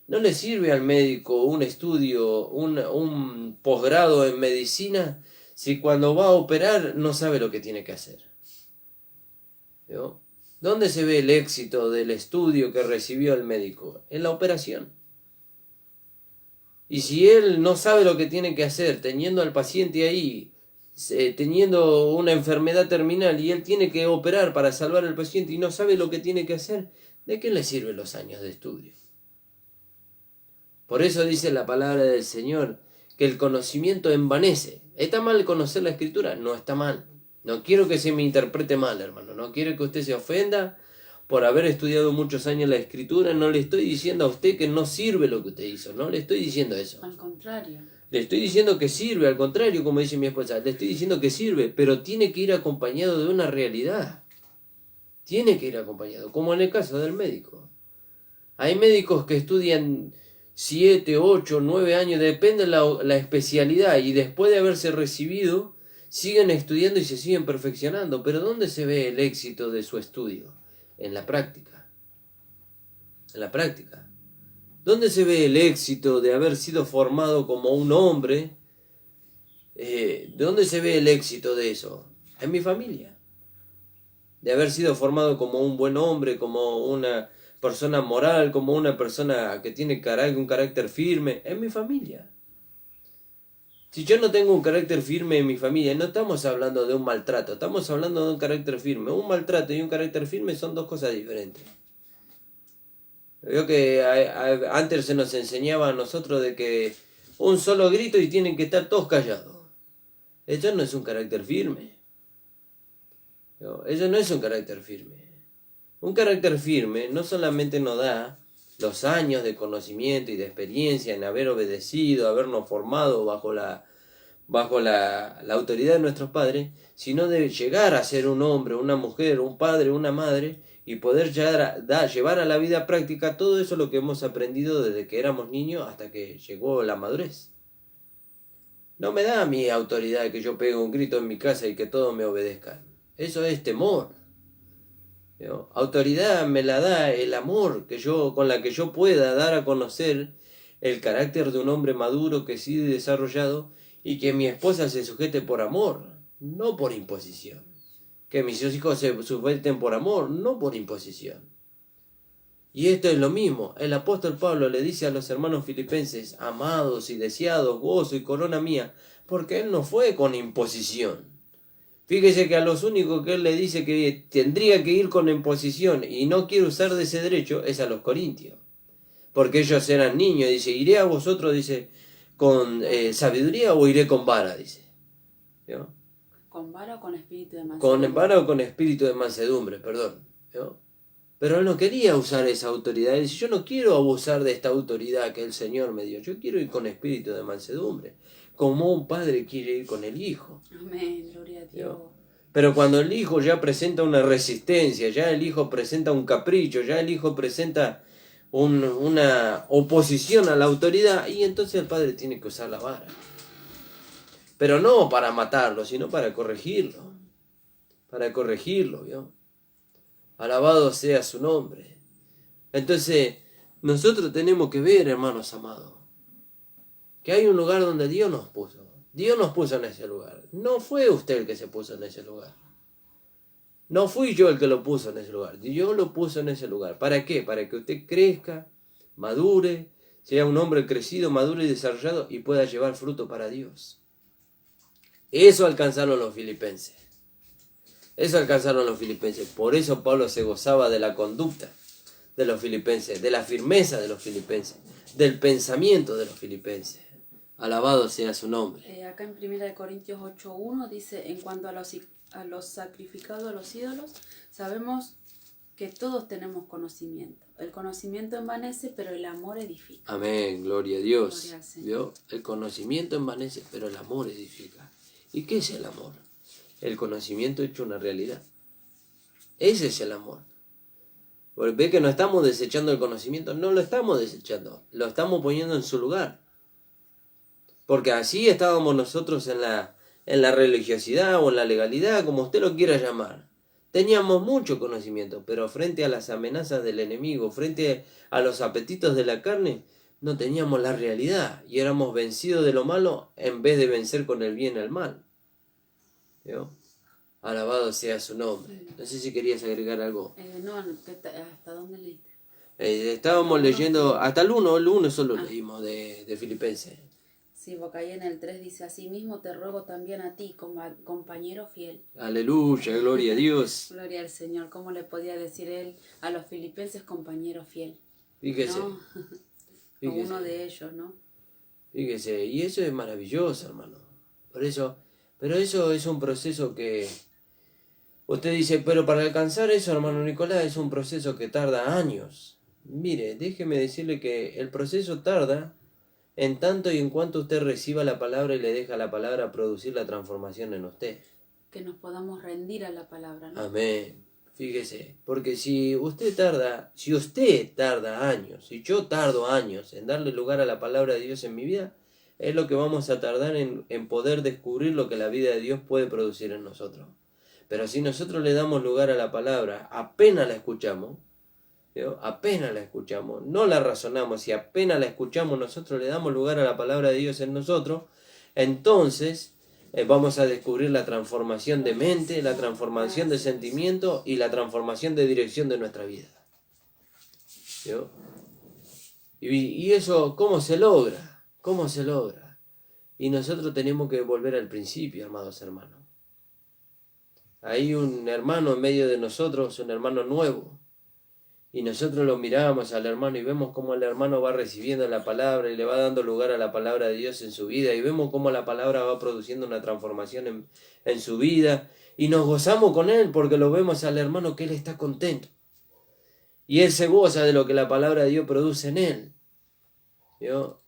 No le sirve al médico un estudio, un posgrado en medicina, si cuando va a operar no sabe lo que tiene que hacer. ¿No? ¿Dónde se ve el éxito del estudio que recibió el médico? En la operación. Y si él no sabe lo que tiene que hacer, teniendo al paciente ahí, teniendo una enfermedad terminal y él tiene que operar para salvar al paciente y no sabe lo que tiene que hacer, ¿de qué le sirven los años de estudio? Por eso dice la palabra del Señor que el conocimiento envanece. ¿Está mal conocer la Escritura? No está mal. No quiero que se me interprete mal, hermano. No quiero que usted se ofenda por haber estudiado muchos años la Escritura. No le estoy diciendo a usted que no sirve lo que usted hizo. No le estoy diciendo eso. Al contrario. Le estoy diciendo que sirve, al contrario, como dice mi esposa. Le estoy diciendo que sirve, pero tiene que ir acompañado de una realidad. Tiene que ir acompañado, como en el caso del médico. Hay médicos que estudian 7, 8, 9 años, depende de la especialidad, y después de haberse recibido, siguen estudiando y se siguen perfeccionando. Pero ¿dónde se ve el éxito de su estudio? En la práctica. En la práctica. ¿Dónde se ve el éxito de haber sido formado como un hombre? ¿Dónde se ve el éxito de eso? En mi familia. De haber sido formado como un buen hombre, como una persona moral, como una persona que tiene un carácter firme, en mi familia. Si yo no tengo un carácter firme en mi familia, no estamos hablando de un maltrato, estamos hablando de un carácter firme. Un maltrato y un carácter firme son dos cosas diferentes. Veo que antes se nos enseñaba a nosotros de que un solo grito y tienen que estar todos callados. Eso no es un carácter firme. Eso no es un carácter firme. Un carácter firme no solamente nos da los años de conocimiento y de experiencia en haber obedecido, habernos formado bajo la autoridad de nuestros padres, sino de llegar a ser un hombre, una mujer, un padre, una madre, y poder llevar a la vida práctica todo eso lo que hemos aprendido desde que éramos niños hasta que llegó la madurez. No me da mi autoridad que yo pegue un grito en mi casa y que todos me obedezcan. Eso es temor. ¿No? Autoridad me la da el amor con la que yo pueda dar a conocer el carácter de un hombre maduro, que sí desarrollado, y que mi esposa se sujete por amor, no por imposición. Que mis hijos se sujeten por amor, no por imposición. Y esto es lo mismo. El apóstol Pablo le dice a los hermanos filipenses, amados y deseados, gozo y corona mía, porque él no fue con imposición. Fíjese que a los únicos que él le dice que tendría que ir con imposición y no quiere usar de ese derecho es a los corintios. Porque ellos eran niños, dice, iré a vosotros, dice, con sabiduría o iré con vara, dice. ¿Yo? ¿Con vara o con espíritu de mansedumbre? Con vara o con espíritu de mansedumbre, perdón. ¿Yo? Pero él no quería usar esa autoridad. Él dice, yo no quiero abusar de esta autoridad que el Señor me dio. Yo quiero ir con espíritu de mansedumbre. Como un padre quiere ir con el hijo. Amén, gloria a Dios. ¿Yo? Pero cuando el hijo ya presenta una resistencia, ya el hijo presenta un capricho, ya el hijo presenta una oposición a la autoridad, y entonces el padre tiene que usar la vara. Pero no para matarlo, sino para corregirlo. Para corregirlo, ¿vio? Alabado sea su nombre. Entonces, nosotros tenemos que ver, hermanos amados, que hay un lugar donde Dios nos puso. Dios nos puso en ese lugar. No fue usted el que se puso en ese lugar. No fui yo el que lo puso en ese lugar. Dios lo puso en ese lugar. ¿Para qué? Para que usted crezca, madure, sea un hombre crecido, maduro y desarrollado y pueda llevar fruto para Dios. Eso alcanzaron los filipenses. Eso alcanzaron los filipenses. Por eso Pablo se gozaba de la conducta de los filipenses, de la firmeza de los filipenses, del pensamiento de los filipenses. Alabado sea su nombre. Acá en 1 Corintios 8:1 dice, en cuanto a los sacrificados a los ídolos, sabemos que todos tenemos conocimiento. El conocimiento envanece, pero el amor edifica. Amén, gloria a Dios. Gloria al Señor. ¿Vio? El conocimiento envanece, pero el amor edifica. ¿Y qué es el amor? El conocimiento hecho una realidad. Ese es el amor. Ve que no estamos desechando el conocimiento, no lo estamos desechando, lo estamos poniendo en su lugar. Porque así estábamos nosotros en la religiosidad o en la legalidad, como usted lo quiera llamar. Teníamos mucho conocimiento, pero frente a las amenazas del enemigo, frente a los apetitos de la carne, no teníamos la realidad y éramos vencidos de lo malo en vez de vencer con el bien el mal. ¿Vio? Alabado sea su nombre. No sé si querías agregar algo. No, ¿hasta dónde leíste? Estábamos leyendo hasta el 1 solo leímos de Filipenses. Sí, porque ahí en el 3 dice, asimismo te ruego también a ti, compañero fiel. Aleluya, gloria a Dios. Gloria al Señor. ¿Cómo le podía decir él a los filipenses compañero fiel? Fíjese. ¿No? Fíjese. Uno de ellos, ¿no? Fíjese, y eso es maravilloso, hermano. Pero eso es un proceso que... Usted dice, pero para alcanzar eso, hermano Nicolás, es un proceso que tarda años. Mire, déjeme decirle que el proceso tarda en tanto y en cuanto usted reciba la palabra y le deja la palabra producir la transformación en usted. Que nos podamos rendir a la palabra, ¿no? Amén. Fíjese, porque si usted tarda años, si yo tardo años en darle lugar a la palabra de Dios en mi vida, es lo que vamos a tardar en poder descubrir lo que la vida de Dios puede producir en nosotros. Pero si nosotros le damos lugar a la palabra, apenas la escuchamos, ¿vio? Apenas la escuchamos, no la razonamos, y apenas la escuchamos, nosotros le damos lugar a la palabra de Dios en nosotros, entonces vamos a descubrir la transformación de mente, la transformación de sentimiento y la transformación de dirección de nuestra vida. ¿Vio? Y eso, ¿cómo se logra? ¿Cómo se logra? Y nosotros tenemos que volver al principio, amados hermanos. Hay un hermano en medio de nosotros, un hermano nuevo. Y nosotros lo miramos al hermano y vemos cómo el hermano va recibiendo la palabra y le va dando lugar a la palabra de Dios en su vida. Y vemos cómo la palabra va produciendo una transformación en su vida. Y nos gozamos con él porque lo vemos al hermano que él está contento. Y él se goza de lo que la palabra de Dios produce en él. ¿Vio?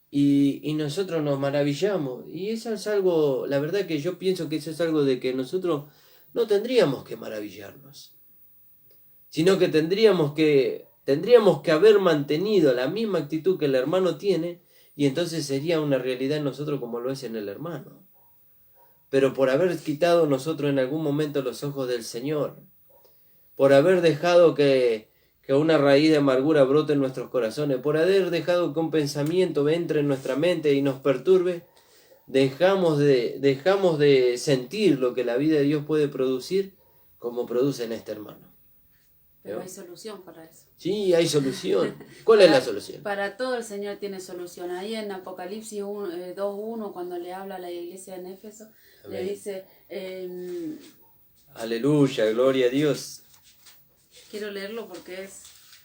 Y nosotros nos maravillamos. Y eso es algo, la verdad que yo pienso que eso es algo de que nosotros no tendríamos que maravillarnos, sino que tendríamos que haber mantenido la misma actitud que el hermano tiene, y entonces sería una realidad en nosotros como lo es en el hermano. Pero por haber quitado nosotros en algún momento los ojos del Señor, por haber dejado que una raíz de amargura brote en nuestros corazones, por haber dejado que un pensamiento entre en nuestra mente y nos perturbe, dejamos de sentir lo que la vida de Dios puede producir, como produce en este hermano. Pero ¿Vio? hay solución para eso. Sí, hay solución. ¿Cuál es la solución? Para todo el Señor tiene solución. Ahí en Apocalipsis 2:1, cuando le habla a la iglesia en Éfeso, Amén. le dice, Aleluya, gloria a Dios. quiero leerlo porque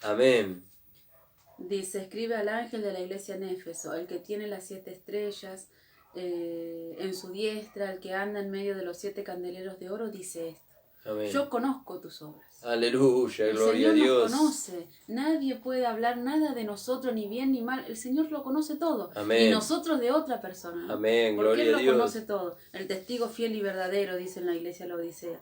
Amén. dice, escribe al ángel de la iglesia en Éfeso, el que tiene las 7 estrellas en su diestra, el que anda en medio de los 7 candeleros de oro, dice esto. Amén. Yo conozco tus obras. Aleluya, El gloria a Señor Dios. nos conoce. Nadie puede hablar nada de nosotros, ni bien ni mal. El Señor lo conoce todo. Amén. Y nosotros de otra persona, ¿no? Amén, Porque gloria Él a lo Dios. conoce todo. El testigo fiel y verdadero, dice en la iglesia la Odisea.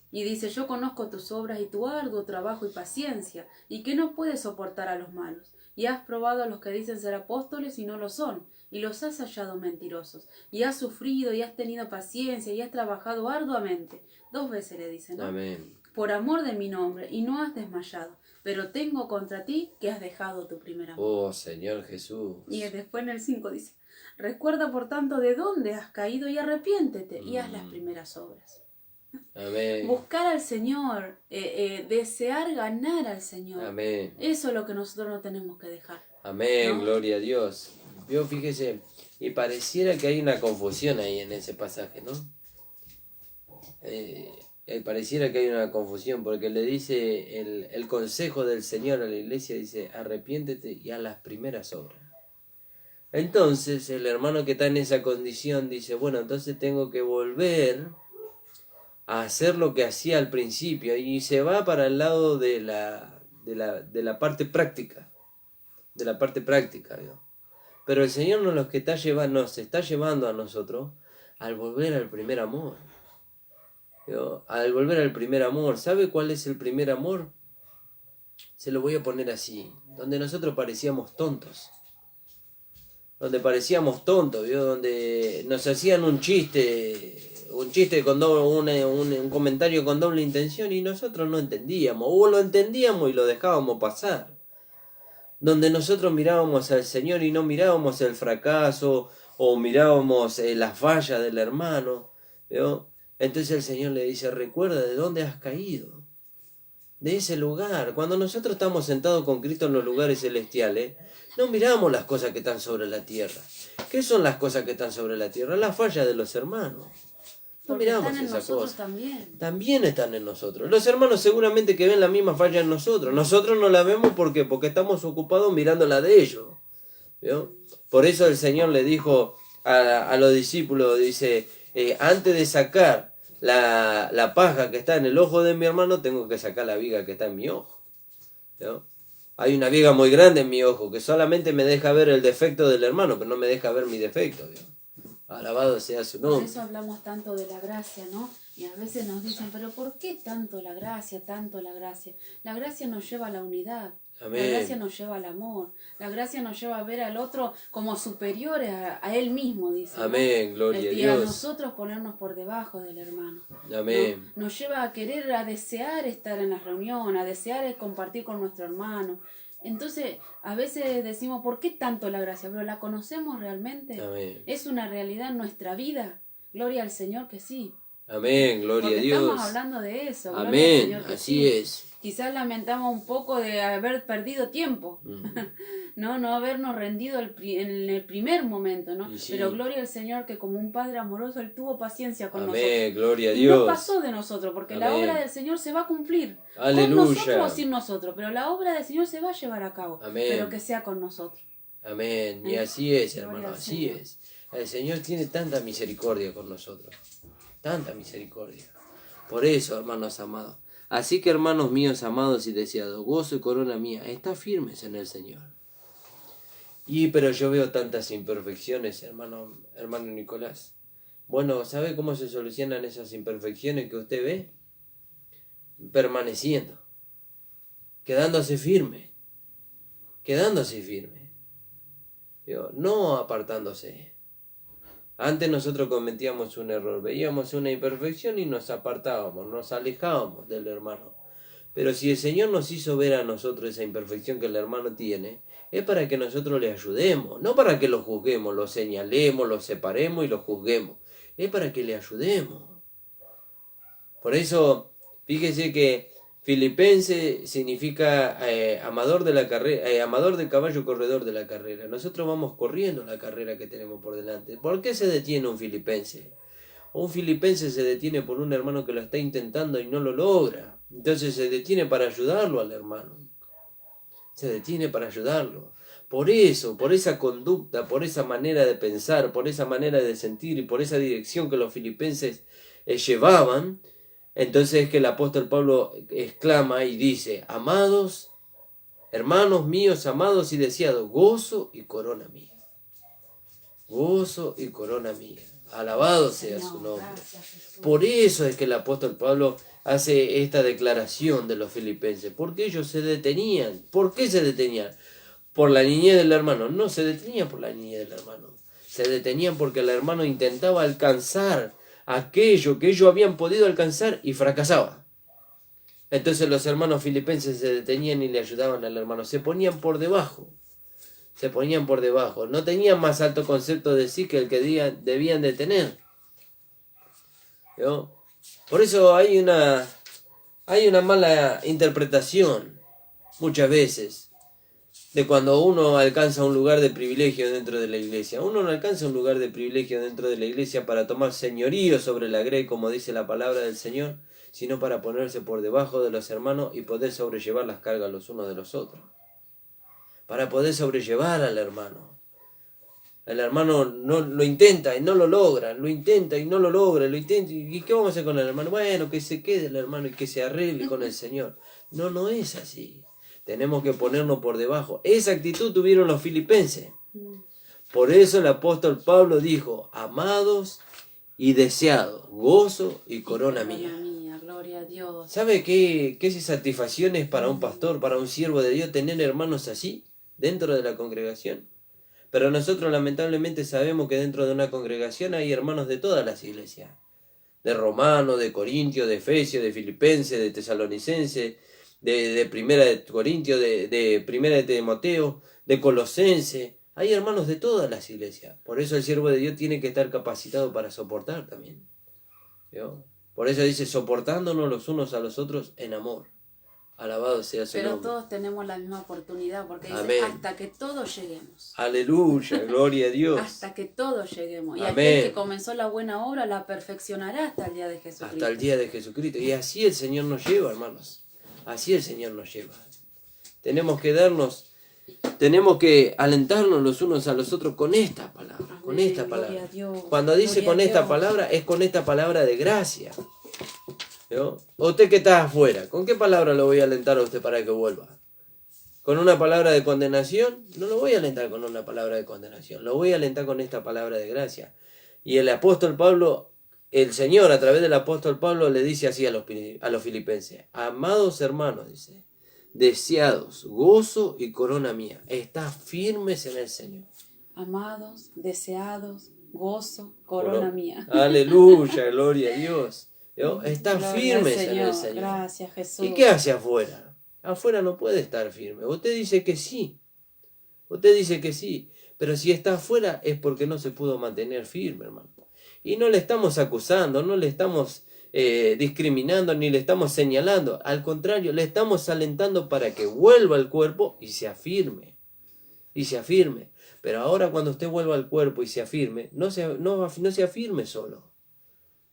Y dice, yo conozco tus obras y tu arduo trabajo y paciencia, y que no puedes soportar a los malos. Y has probado a los que dicen ser apóstoles y no lo son, y los has hallado mentirosos. Y has sufrido y has tenido paciencia y has trabajado arduamente. 2 veces le dice, ¿no? Amén. Por amor de mi nombre, y no has desmayado. Pero tengo contra ti que has dejado tu primer amor. Oh, Señor Jesús. Y después en el 5 dice, recuerda por tanto de dónde has caído y arrepiéntete y haz las primeras obras. Amén. Buscar al Señor, desear ganar al Señor. Amén. Eso es lo que nosotros no tenemos que dejar. Amén, ¿No? gloria a Dios. Yo fíjese, y pareciera que hay una confusión ahí en ese pasaje, ¿no? Pareciera que hay una confusión, porque le dice el consejo del Señor a la iglesia, dice, arrepiéntete y haz las primeras obras. Entonces el hermano que está en esa condición dice, bueno, entonces tengo que volver a hacer lo que hacía al principio, y se va para el lado de la parte práctica, de la parte práctica, ¿no? Pero el Señor nos está llevando a nosotros al volver al primer amor. ¿No? Al volver al primer amor. ¿Sabe cuál es el primer amor? Se lo voy a poner así. Donde nosotros parecíamos tontos. Donde parecíamos tontos, ¿vio? Donde nos hacían un chiste con un comentario con doble intención y nosotros no entendíamos. O lo entendíamos y lo dejábamos pasar. Donde nosotros mirábamos al Señor y no mirábamos el fracaso o mirábamos las fallas del hermano, ¿vio? Entonces el Señor le dice, recuerda de dónde has caído, de ese lugar. Cuando nosotros estamos sentados con Cristo en los lugares celestiales, no miramos las cosas que están sobre la tierra. ¿Qué son las cosas que están sobre la tierra? Las fallas de los hermanos. No Porque miramos están en esas nosotros cosas. también. Están en nosotros. Los hermanos seguramente que ven la misma falla en nosotros. Nosotros no la vemos porque estamos ocupados mirando la de ellos. ¿Vio? Por eso el Señor le dijo a los discípulos, dice, antes de sacar la paja que está en el ojo de mi hermano, tengo que sacar la viga que está en mi ojo. ¿Vio? Hay una viga muy grande en mi ojo que solamente me deja ver el defecto del hermano, pero no me deja ver mi defecto. ¿Vio? Alabado sea su Por nombre. eso hablamos tanto de la gracia, ¿no? Y a veces nos dicen, pero ¿por qué tanto la gracia, tanto la gracia? La gracia nos lleva a la unidad. Amén. La gracia nos lleva al amor. La gracia nos lleva a ver al otro como superiores a él mismo, dice. Amén, ¿no? gloria a Y a Dios. nosotros ponernos por debajo del hermano. Amén. ¿No? Nos lleva a querer, a desear estar en la reunión, a desear compartir con nuestro hermano. Entonces, a veces decimos, ¿por qué tanto la gracia? ¿Pero la conocemos realmente? Amén. ¿Es una realidad en nuestra vida? Gloria al Señor que sí. Amén, gloria Porque a Dios. estamos hablando de eso. Gloria al Amén, Señor que así sí. es. Quizás lamentamos un poco de haber perdido tiempo, no habernos rendido en el primer momento, ¿no? Y sí. Pero gloria al Señor que como un Padre amoroso Él tuvo paciencia con Amén, nosotros. gloria a Y Dios. no pasó de nosotros, porque la Amén. obra del Señor se va a cumplir. Aleluya. Con nosotros o sin nosotros, pero la obra del Señor se va a llevar a cabo. Amén. Pero que sea con nosotros. Amén, y así es, Gloria hermano, al así Señor. es. El Señor tiene tanta misericordia con nosotros, tanta misericordia. Por eso, hermanos amados. Así que, hermanos míos, amados y deseados, gozo y corona mía, está firmes en el Señor. Pero yo veo tantas imperfecciones, hermano Nicolás. Bueno, ¿sabe cómo se solucionan esas imperfecciones que usted ve? Permaneciendo, quedándose firme, no apartándose. Antes nosotros cometíamos un error, veíamos una imperfección y nos apartábamos, nos alejábamos del hermano. Pero si el Señor nos hizo ver a nosotros esa imperfección que el hermano tiene, es para que nosotros le ayudemos, no para que lo juzguemos, lo señalemos, lo separemos y lo juzguemos. Es para que le ayudemos. Por eso, fíjese que filipense significa amador de la carrera, amador del caballo, corredor de la carrera. Nosotros vamos corriendo la carrera que tenemos por delante. ¿Por qué se detiene un filipense? Un filipense se detiene por un hermano que lo está intentando y no lo logra. Entonces se detiene para ayudarlo al hermano. Se detiene para ayudarlo. Por eso, por esa conducta, por esa manera de pensar, por esa manera de sentir y por esa dirección que los filipenses llevaban, entonces es que el apóstol Pablo exclama y dice: amados, hermanos míos, amados y deseados, gozo y corona mía. Gozo y corona mía. Alabado sea su nombre. Por eso es que el apóstol Pablo hace esta declaración de los filipenses, porque ellos se detenían. ¿Por qué se detenían? Por la niñez del hermano. No se detenían por la niñez del hermano. Se detenían porque el hermano intentaba alcanzar aquello que ellos habían podido alcanzar y fracasaba. Entonces los hermanos filipenses se detenían y le ayudaban al hermano. Se ponían por debajo. Se ponían por debajo. No tenían más alto concepto de sí que el que debían de tener. ¿No? Por eso hay una mala interpretación muchas veces de cuando uno alcanza un lugar de privilegio dentro de la iglesia. Uno no alcanza un lugar de privilegio dentro de la iglesia para tomar señorío sobre la grey, como dice la palabra del Señor, sino para ponerse por debajo de los hermanos y poder sobrellevar las cargas los unos de los otros. Para poder sobrellevar al hermano. El hermano no lo intenta y no lo logra, lo intenta y no lo logra, lo intenta. ¿Y qué vamos a hacer con el hermano? Bueno, que se quede el hermano y que se arregle con el Señor. No, no es así. Tenemos que ponernos por debajo. Esa actitud tuvieron los filipenses. Por eso el apóstol Pablo dijo: amados y deseados, gozo y corona mía. Gloria a Dios. ¿Sabe qué satisfacción es para un pastor, para un siervo de Dios, tener hermanos así dentro de la congregación? Pero nosotros lamentablemente sabemos que dentro de una congregación hay hermanos de todas las iglesias. De Romano, de Corintio, de Efesio, de Filipense, de Tesalonicense, de Primera de Corintio, de Primera de Timoteo, de Colosense. Hay hermanos de todas las iglesias. Por eso el siervo de Dios tiene que estar capacitado para soportar también. ¿Vio? Por eso dice: soportándonos los unos a los otros en amor. Alabado sea su nombre. Pero todos tenemos la misma oportunidad, porque dice: amén. Hasta que todos lleguemos. Aleluya, gloria a Dios. Hasta que todos lleguemos. Y amén. aquel que comenzó la buena obra la perfeccionará hasta el día de Jesucristo. Hasta el día de Jesucristo. Y así el Señor nos lleva, hermanos. Así el Señor nos lleva. Tenemos que alentarnos los unos a los otros con esta palabra. Amén. Con esta palabra. Cuando dice con esta palabra, es con esta palabra de gracia. ¿No? Usted que está afuera, ¿con qué palabra lo voy a alentar a usted para que vuelva? ¿Con una palabra de condenación? No lo voy a alentar con una palabra de condenación, lo voy a alentar con esta palabra de gracia. Y el apóstol Pablo, el Señor a través del apóstol Pablo le dice así a los filipenses: amados hermanos, dice, deseados, gozo y corona mía, estad firmes en el Señor. Amados, deseados, gozo, corona mía. Aleluya, gloria a Dios. Están firmes en el Señor. Gracias, Jesús. ¿Y qué hace afuera? Afuera no puede estar firme. Usted dice que sí. Usted dice que sí. Pero si está afuera es porque no se pudo mantener firme, hermano. Y no le estamos acusando, no le estamos discriminando, ni le estamos señalando. Al contrario, le estamos alentando para que vuelva al cuerpo y se afirme. Y se afirme. Pero ahora cuando usted vuelva al cuerpo y se afirme, no se afirme solo.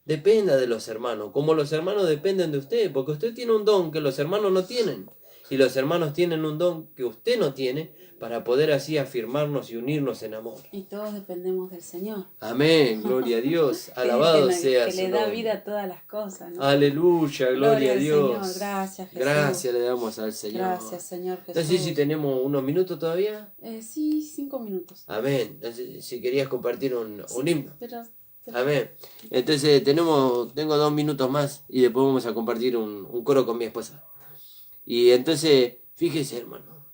Dependa de los hermanos, como los hermanos dependen de usted, porque usted tiene un don que los hermanos no tienen, y los hermanos tienen un don que usted no tiene, para poder así afirmarnos y unirnos en amor. Y todos dependemos del Señor. Amén, gloria a Dios, alabado sea su nombre. Que le da vida a todas las cosas, ¿no? Aleluya, gloria a Dios. Señor. Gracias, Jesús. Gracias le damos al Señor. Gracias, Señor Jesús. Entonces, si tenemos unos minutos todavía. Sí, 5 minutos. Amén. Entonces, si querías compartir un himno. Pero... Amén. Entonces tengo 2 minutos más y después vamos a compartir un coro con mi esposa. Y entonces, fíjese, hermano,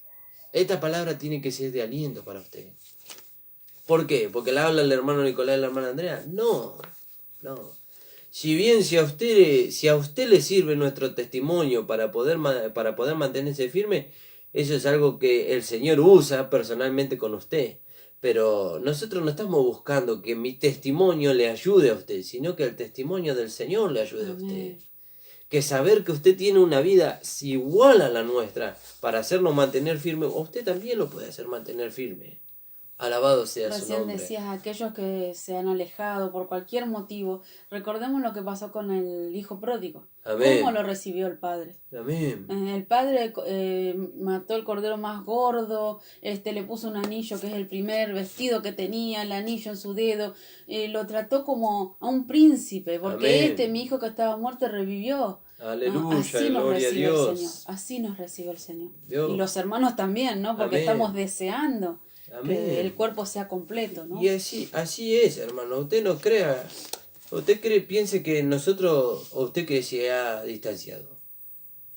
esta palabra tiene que ser de aliento para usted. ¿Por qué? ¿Porque la habla el hermano Nicolás y la hermana Andrea? No. Si bien si a usted le sirve nuestro testimonio para poder mantenerse firme, Eso es algo que el Señor usa personalmente con usted. Pero nosotros no estamos buscando que mi testimonio le ayude a usted, sino que el testimonio del Señor le ayude a usted. Amén. Que saber que usted tiene una vida igual a la nuestra para hacernos mantener firme, usted también lo puede hacer mantener firme. Alabado sea su Recién nombre. decías, aquellos que se han alejado por cualquier motivo, recordemos lo que pasó con el hijo pródigo. Amén. ¿Cómo lo recibió el padre? Amén. El padre mató el cordero más gordo, le puso un anillo que es el primer vestido que tenía, el anillo en su dedo, lo trató como a un príncipe, porque Amén. mi hijo que estaba muerto revivió. Aleluya, Así nos gloria a recibe el Señor, Dios. así nos recibe el Señor. Dios. Y los hermanos también, ¿no? Porque Amén. estamos deseando Amén. que el cuerpo sea completo, ¿no? Y así es, hermano. Usted no crea, piense que nosotros, o usted que se ha distanciado,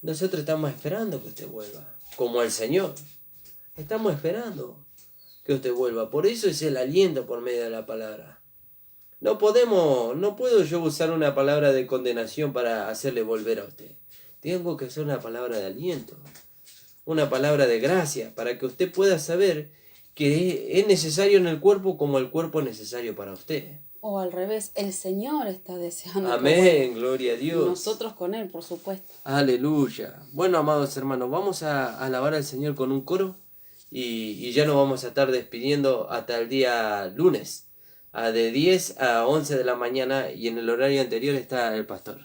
nosotros estamos esperando que usted vuelva, como el Señor. Estamos esperando que usted vuelva. Por eso es el aliento por medio de la palabra. No puedo yo usar una palabra de condenación para hacerle volver a usted. Tengo que usar una palabra de aliento, una palabra de gracia, para que usted pueda saber que es necesario en el cuerpo como el cuerpo es necesario para usted. O al revés, el Señor está deseando que Amén, vuelva. gloria a Y Dios. nosotros con Él, por supuesto. Aleluya. Bueno, amados hermanos, vamos a alabar al Señor con un coro y ya nos vamos a estar despidiendo hasta el día lunes, de 10 a 11 de la mañana, y en el horario anterior está el pastor.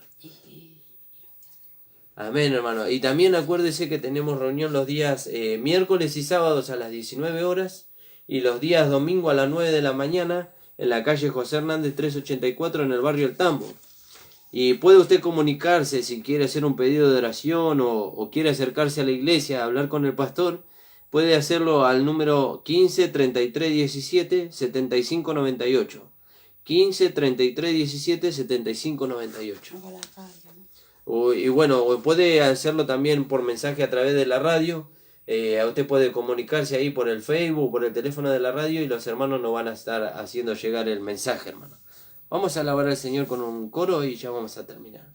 Amén, hermano. Y también acuérdese que tenemos reunión los días miércoles y sábados a las 19 horas y los días domingo a las 9 de la mañana en la calle José Hernández 384 en el barrio El Tambo. Y puede usted comunicarse si quiere hacer un pedido de oración o quiere acercarse a la iglesia a hablar con el pastor. Puede hacerlo al número 15 33 17 75 98. 15 33 17 75 98. Y bueno, puede hacerlo también por mensaje a través de la radio. Usted puede comunicarse ahí por el Facebook, por el teléfono de la radio, y los hermanos nos van a estar haciendo llegar el mensaje, hermano. Vamos a alabar al Señor con un coro y ya vamos a terminar.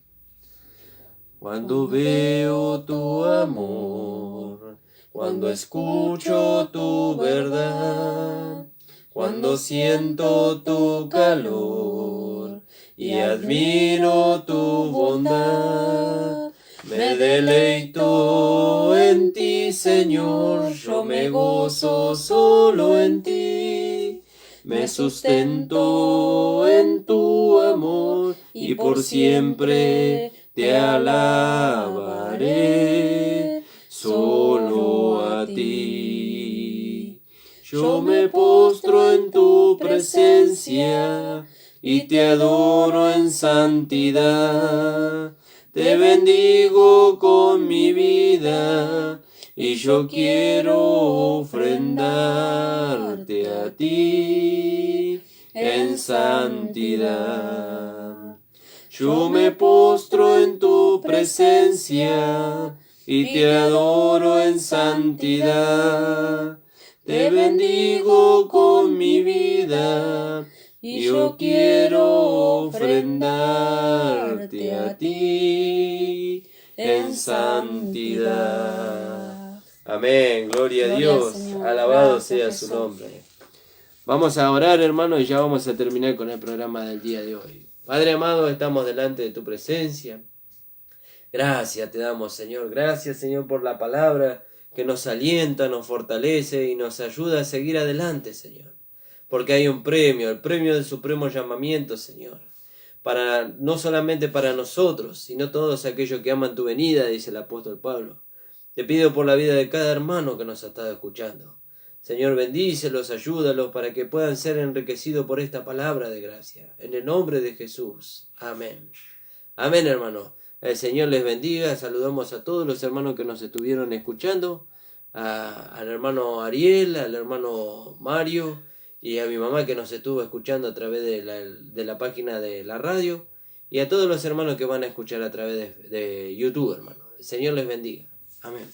Cuando veo tu amor, cuando escucho tu verdad, cuando siento tu calor y admiro tu bondad, me deleito en ti, Señor, yo me gozo solo en ti, me sustento en tu amor y por siempre te alabaré, solo a ti. Yo me postro en tu presencia y te adoro en santidad. Te bendigo con mi vida y yo quiero ofrendarte a ti en santidad. Yo me postro en tu presencia y te adoro en santidad. Te bendigo con mi vida y yo quiero ofrendarte a ti en santidad. Amén, gloria a Dios, alabado sea su nombre. Vamos a orar, hermano, y ya vamos a terminar con el programa del día de hoy. Padre amado, estamos delante de tu presencia. Gracias te damos, Señor. Gracias, Señor, por la palabra que nos alienta, nos fortalece y nos ayuda a seguir adelante, Señor. Porque hay un premio, el premio del supremo llamamiento, Señor. No solamente para nosotros, sino todos aquellos que aman tu venida, dice el apóstol Pablo. Te pido por la vida de cada hermano que nos ha estado escuchando. Señor, bendícelos, ayúdalos para que puedan ser enriquecidos por esta palabra de gracia. En el nombre de Jesús. Amén. Amén, hermano. El Señor les bendiga. Saludamos a todos los hermanos que nos estuvieron escuchando. Al hermano Ariel, al hermano Mario y a mi mamá que nos estuvo escuchando a través de la página de la radio. Y a todos los hermanos que van a escuchar a través de YouTube, hermano. El Señor les bendiga. Amén.